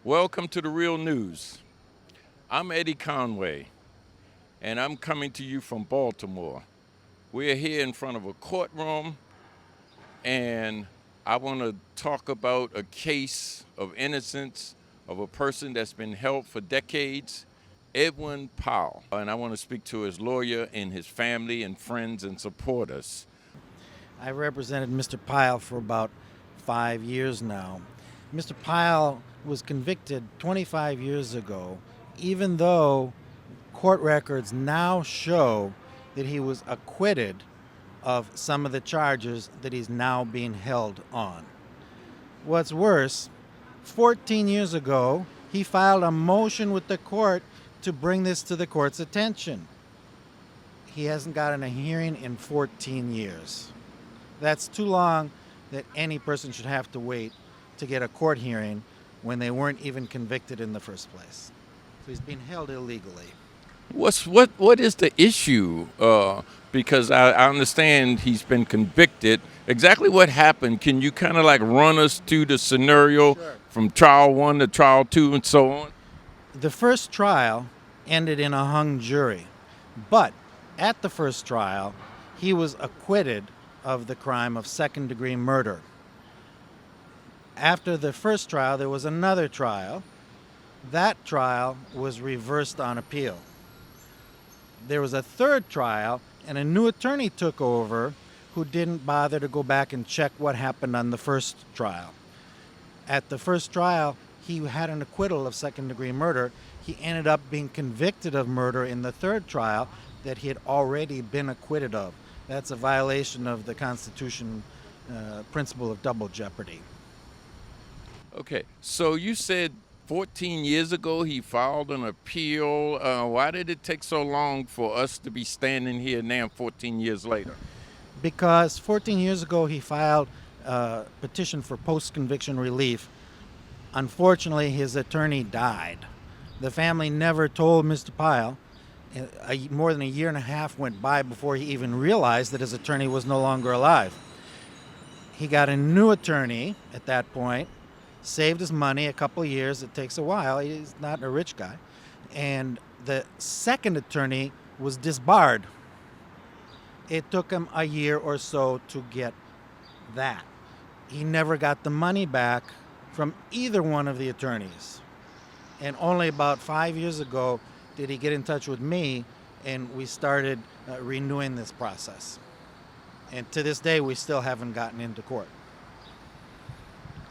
Welcome to the Real News. I'm Eddie Conway, and I'm coming to you from Baltimore. We're here in front of a courtroom, and I want to talk about a case of innocence of a person that's been held for decades, Edwin Pile. And I want to speak to his lawyer and his family and friends and supporters. I represented Mr. Pile for about 5 years now. Mr. Pile was convicted 25 years ago, even though court records now show that he was acquitted of some of the charges that he's now being held on. What's worse, 14 years ago, he filed a motion with the court to bring this to the court's attention. He hasn't gotten a hearing in 14 years. That's too long that any person should have to wait to get a court hearing when they weren't even convicted in the first place. So he's being held illegally. What is the issue? Because I understand he's been convicted. Exactly what happened? Can you kind of like run us through the scenario Sure. from trial one to trial two and so on? The first trial ended in a hung jury, but at the first trial, he was acquitted of the crime of second-degree murder. After the first trial, there was another trial. That trial was reversed on appeal. There was a third trial, and a new attorney took over who didn't bother to go back and check what happened on the first trial. At the first trial, he had an acquittal of second-degree murder. He ended up being convicted of murder in the third trial that he had already been acquitted of. That's a violation of the Constitution principle of double jeopardy. Okay, so you said 14 years ago he filed an appeal. Why did it take so long for us to be standing here now 14 years later? Because 14 years ago he filed a petition for post-conviction relief. Unfortunately, his attorney died. The family never told Mr. Pile. More than a year and a half went by before he even realized that his attorney was no longer alive. He got a new attorney at that point, saved his money a couple years. It takes a while. He's not a rich guy. And the second attorney was disbarred. It took him a year or so to get that. He never got the money back from either one of the attorneys. And only about 5 years ago did he get in touch with me, and we started renewing this process. And to this day, we still haven't gotten into court.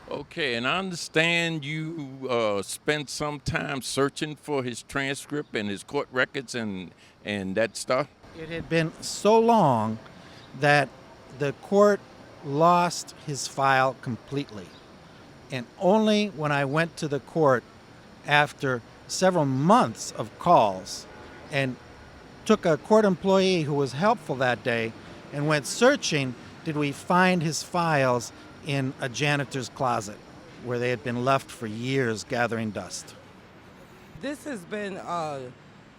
Okay, and I understand you spent some time searching for his transcript and his court records and that stuff. It had been so long that the court lost his file completely. And only when I went to the court after several months of calls and took a court employee who was helpful that day and went searching did we find his files in a janitor's closet where they had been left for years gathering dust. This has been a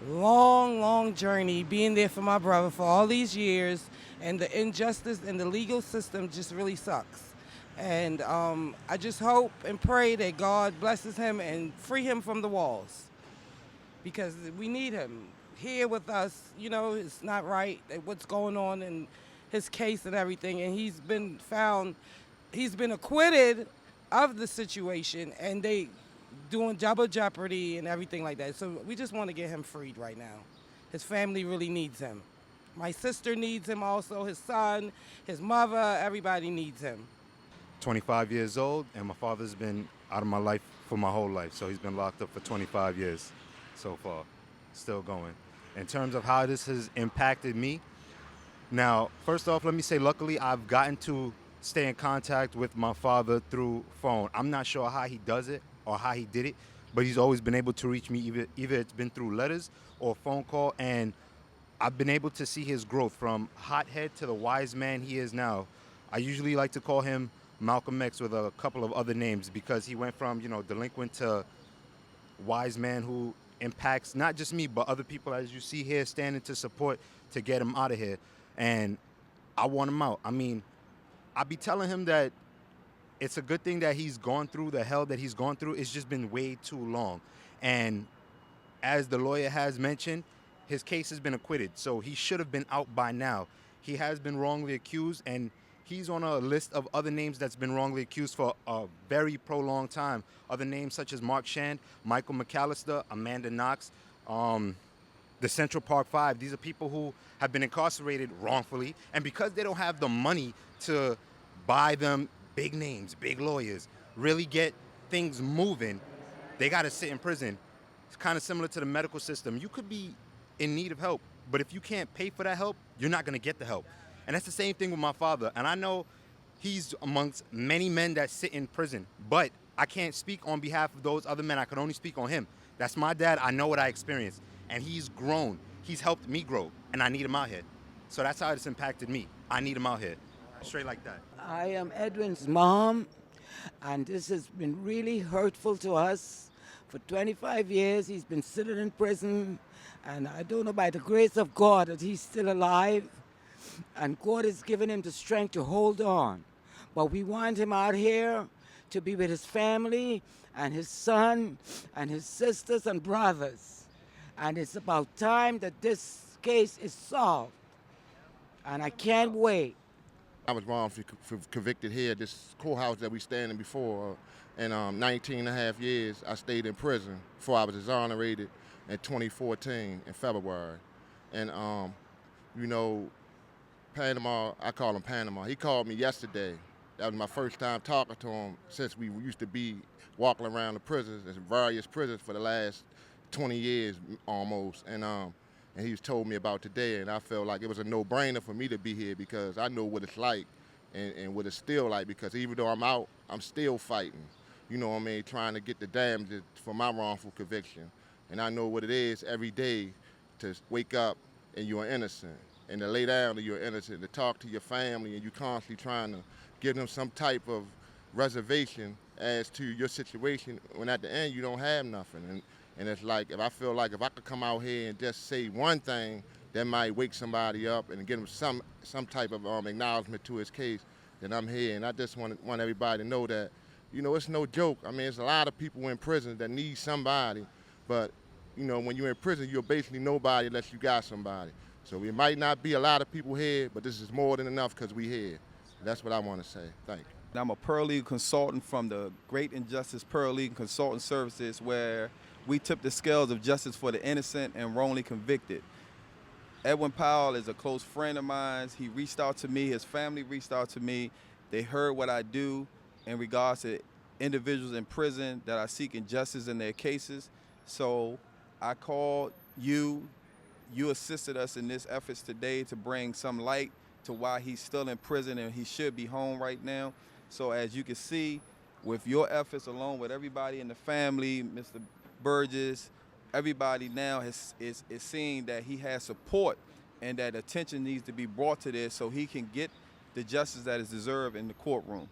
long, long journey being there for my brother for all these years, and the injustice in the legal system just really sucks. And I just hope and pray that God blesses him and free him from the walls, because we need him here with us. You know, it's not right what's going on in his case and everything, and he's been acquitted of the situation, and they doing double jeopardy and everything like that. So we just want to get him freed right now. His family really needs him. My sister needs him also, his son, his mother, everybody needs him. 25 years old, and my father's been out of my life for my whole life. So he's been locked up for 25 years so far, still going. In terms of how this has impacted me, now, first off, let me say, luckily, I've gotten to stay in contact with my father through phone. I'm not sure how he does it or how he did it, but he's always been able to reach me, either it's been through letters or phone call, and I've been able to see his growth from hothead to the wise man he is now. I usually like to call him Malcolm X with a couple of other names, because he went from, delinquent to wise man who impacts not just me, but other people, as you see here, standing to support to get him out of here. And I want him out. I mean, I be telling him that it's a good thing that he's gone through the hell that he's gone through. It's just been way too long. And as the lawyer has mentioned, his case has been acquitted, so he should have been out by now. He has been wrongly accused, and he's on a list of other names that's been wrongly accused for a very prolonged time. Other names such as Mark Shand, Michael McAllister, Amanda Knox, the Central Park Five. These are people who have been incarcerated wrongfully, and because they don't have the money to buy them big names, big lawyers, really get things moving, they got to sit in prison. It's kind of similar to the medical system. You could be in need of help, but if you can't pay for that help, you're not going to get the help. And that's the same thing with my father. And I know he's amongst many men that sit in prison, but I can't speak on behalf of those other men. I can only speak on him. That's my dad. I know what I experienced. And he's grown. He's helped me grow, and I need him out here. So that's how it's impacted me. I need him out here. Straight like that. I am Edwin's mom, and this has been really hurtful to us. For 25 years, he's been sitting in prison, and I don't know, by the grace of God, that he's still alive, and God has given him the strength to hold on. But we want him out here to be with his family and his son and his sisters and brothers. And it's about time that this case is solved, and I can't wait. I was wrongfully convicted here at this courthouse that we standing before. In 19 and a half years, I stayed in prison before I was exonerated in 2014 in February. And, you know, Panama, I call him Panama. He called me yesterday. That was my first time talking to him since we used to be walking around the prisons, various prisons for the last 20 years almost. And he was told me about today, and I felt like it was a no-brainer for me to be here because I know what it's like and what it's still like, because even though I'm out, I'm still fighting, you know what I mean, trying to get the damages for my wrongful conviction. And I know what it is every day to wake up and you're innocent, and to lay down and you're innocent, to talk to your family and you're constantly trying to give them some type of reservation as to your situation when at the end you don't have nothing. And it's like, if I feel like if I could come out here and just say one thing that might wake somebody up and give them some type of acknowledgement to his case, then I'm here. And I just want everybody to know that, you know, it's no joke. I mean, there's a lot of people in prison that need somebody, but, you know, when you're in prison, you're basically nobody unless you got somebody. So it might not be a lot of people here, but this is more than enough because we here. That's what I want to say. Thank you. I'm a paralegal consultant from the Great Injustice Paralegal Consultant Services, where we tip the scales of justice for the innocent and wrongly convicted. Edwin Pile is a close friend of mine. He reached out to me, his family reached out to me. They heard what I do in regards to individuals in prison that are seeking justice in their cases. So I called you. You assisted us in this efforts today to bring some light to why he's still in prison and he should be home right now. So as you can see, with your efforts, along with everybody in the family, Mr. Burgess, everybody now is seeing that he has support and that attention needs to be brought to this so he can get the justice that is deserved in the courtroom.